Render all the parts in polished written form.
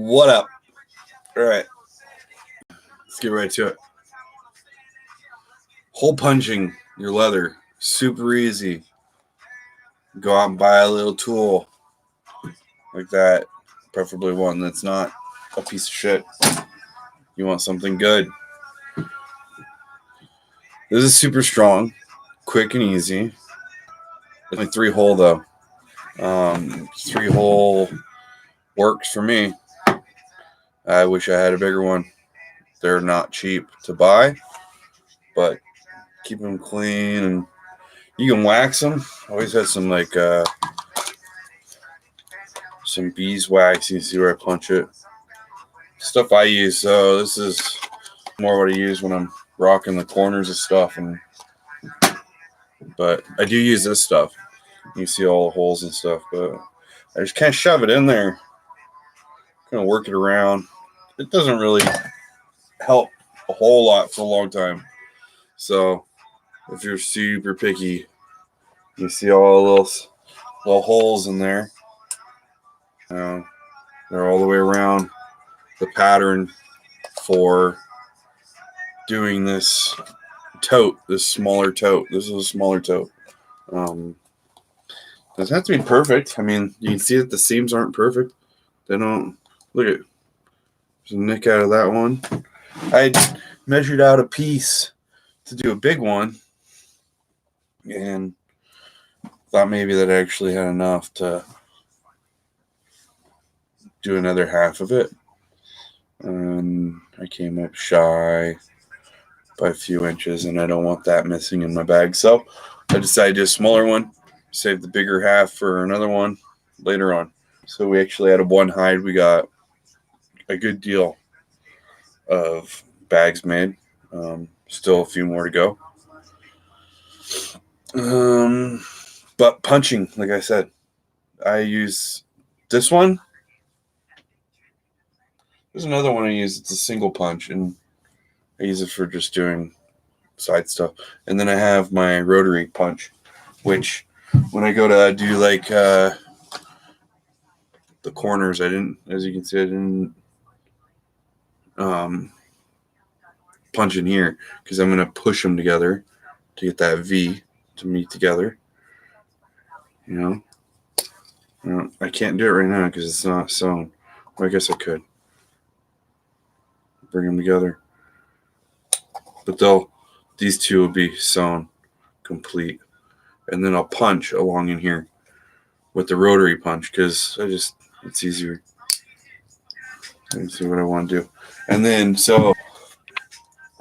What up? All right, let's get right to it. Hole punching your leather, super easy. Go out and buy a little tool like that, preferably one that's not a piece of shit. You want something good. This is super strong, quick and easy. It's only 3-hole though. 3-hole works for me. I wish I had a bigger one. They're not cheap to buy, but keep them clean and you can wax them. I always had some some beeswax. You can see where I punch it. Stuff I use. So this is more what I use when I'm rocking the corners of stuff. But I do use this stuff. You see all the holes and stuff. But I just kind of shove it in there. Kind of work it around. It doesn't really help a whole lot for a long time. So if you're super picky, you see all the little holes in there. They're all the way around the pattern for doing this tote, this smaller tote. This is a smaller tote. Doesn't have to be perfect. I mean, you can see that the seams aren't perfect. They don't. Look at, there's a nick out of that one. I measured out a piece to do a big one and thought maybe that I actually had enough to do another half of it. And I came up shy by a few inches, and I don't want that missing in my bag. So I decided to do a smaller one, save the bigger half for another one later on. So we actually out of one hide, we got a good deal of bags made. Still a few more to go. But punching, like I said, I use this one. There's another one I use. It's a single punch, and I use it for just doing side stuff. And then I have my rotary punch, which when I go to do like the corners, I didn't, as you can see, I didn't punch in here because I'm going to push them together to get that V to meet together. You know, I can't do it right now because it's not sewn. Well, I guess I could bring them together, but these two will be sewn complete, and then I'll punch along in here with the rotary punch because it's easier. Let me see what I want to do, and then so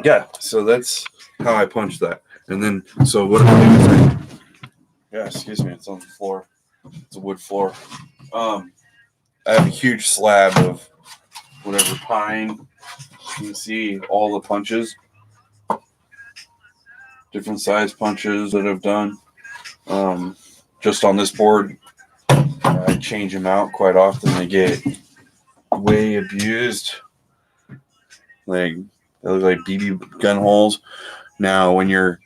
that's how I punch that, and then so what I do is excuse me, it's on the floor. It's a wood floor. I have a huge slab of whatever pine. You can see all the punches, different size punches that I've done. Just on this board, I change them out quite often. They get way abused. Like they look like BB gun holes. Now, when you're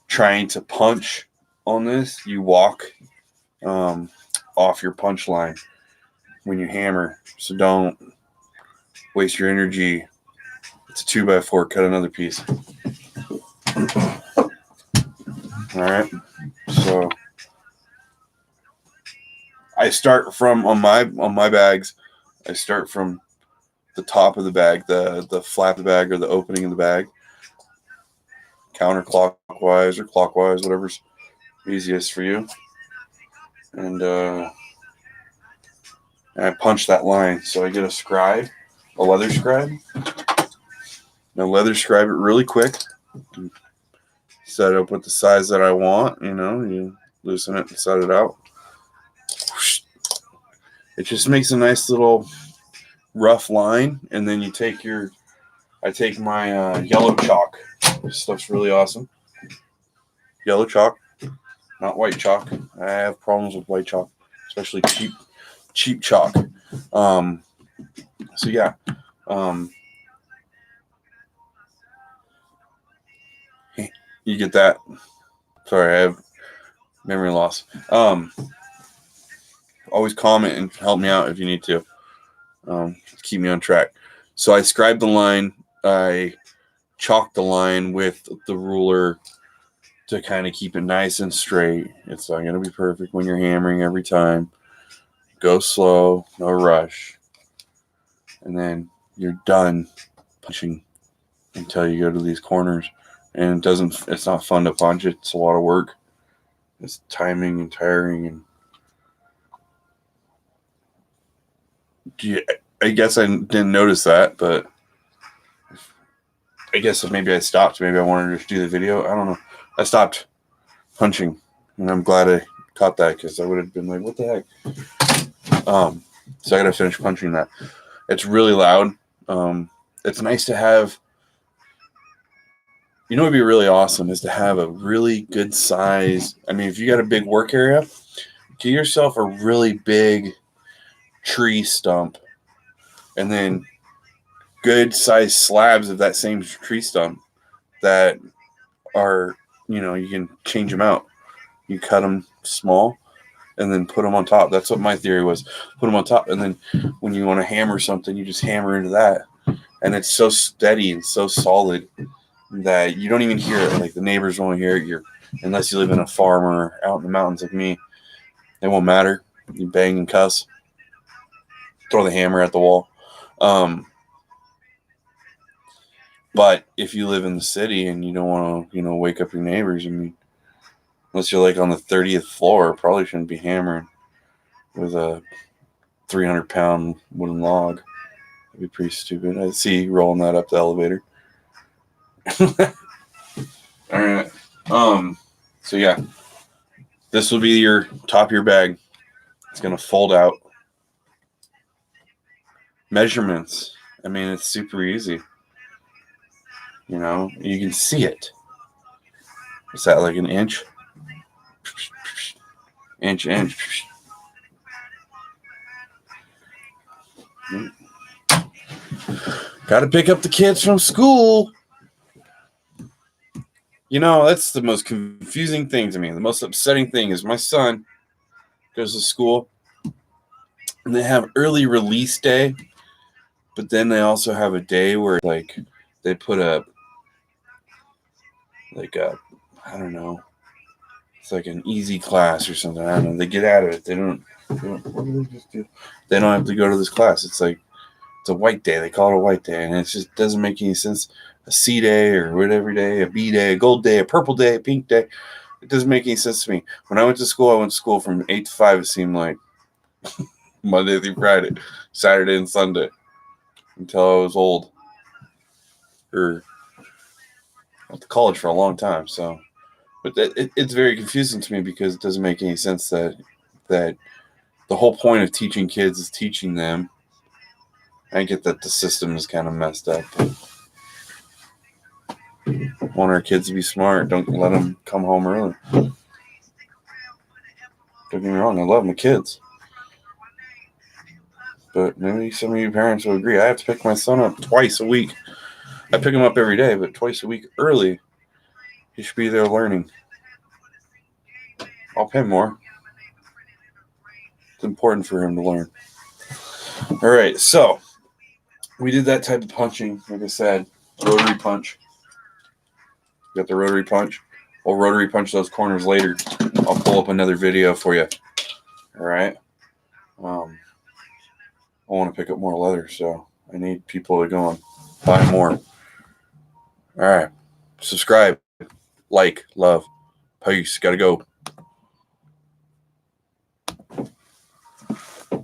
trying to punch on this, you walk off your punch line when you hammer. So don't waste your energy. It's a 2x4. Cut another piece. All right. So I start from on my bags. I start from the top of the bag, the flap of the bag or the opening of the bag, counterclockwise or clockwise, whatever's easiest for you. And I punch that line. So I get a scribe, a leather scribe. Now leather scribe it really quick. Set it up with the size that I want. You loosen it and set it out. It just makes a nice little rough line, and then I take my yellow chalk. This stuff's really awesome. Yellow chalk, not white chalk. I have problems with white chalk, especially cheap chalk. So yeah. You get that. Sorry, I have memory loss. Always comment and help me out if you need to. keep me on track. So I scribed the line. I chalked the line with the ruler to kind of keep it nice and straight. It's not going to be perfect when you're hammering every time. Go slow, no rush. And then you're done punching until you go to these corners. And it's not fun to punch. It's a lot of work. It's timing and tiring. And I guess I didn't notice that, but I guess maybe I stopped. Maybe I wanted to just do the video. I don't know. I stopped punching, and I'm glad I caught that because I would have been like, what the heck? So I got to finish punching that. It's really loud. It's nice to have, you know, what would be really awesome is to have a really good size. I mean, if you got a big work area, get yourself a really big tree stump and then good size slabs of that same tree stump that are, you know, you can change them out. You cut them small and then put them on top. That's what my theory was. Put them on top, and then when you want to hammer something, you just hammer into that. And it's so steady and so solid that you don't even hear it. Like the neighbors won't hear it. Unless you live in a farm or out in the mountains like me, it won't matter. You bang and cuss. Throw the hammer at the wall. But if you live in the city and you don't want to, you know, wake up your neighbors, I mean, unless you're like on the 30th floor, probably shouldn't be hammering with a 300-pound wooden log. That'd be pretty stupid. I see you rolling that up the elevator. All right. So yeah, this will be your top of your bag. It's gonna fold out. Measurements. I mean, it's super easy. You know, you can see it. Is that like an inch? Inch. Got to pick up the kids from school. You know, that's the most confusing thing to me. The most upsetting thing is my son goes to school and they have early release day, but then they also have a day where like they put I don't know, it's like an easy class or something. I don't know. They get out of it. They don't what do they just do? They don't have to go to this class. It's like it's a white day. They call it a white day, and it just doesn't make any sense. A C day or whatever day, a B day, a gold day, a purple day, a pink day. It doesn't make any sense to me. When I went to school from 8 to 5, it seemed like Monday through Friday, Saturday and Sunday, until I was old. Or went to college for a long time. So, but it's very confusing to me because it doesn't make any sense that the whole point of teaching kids is teaching them. I get that the system is kind of messed up. But want our kids to be smart. Don't let them come home early. Don't get me wrong. I love my kids. But maybe some of you parents will agree. I have to pick my son up twice a week. I pick him up every day, but twice a week early. He should be there learning. I'll pay more. It's important for him to learn. All right, so we did that type of punching. Like I said, rotary punch. Got the rotary punch. We'll rotary punch those corners later. I'll pull up another video for you. All right. I want to pick up more leather, so I need people to go and buy more. All right. Subscribe, like, love. Peace. Gotta go.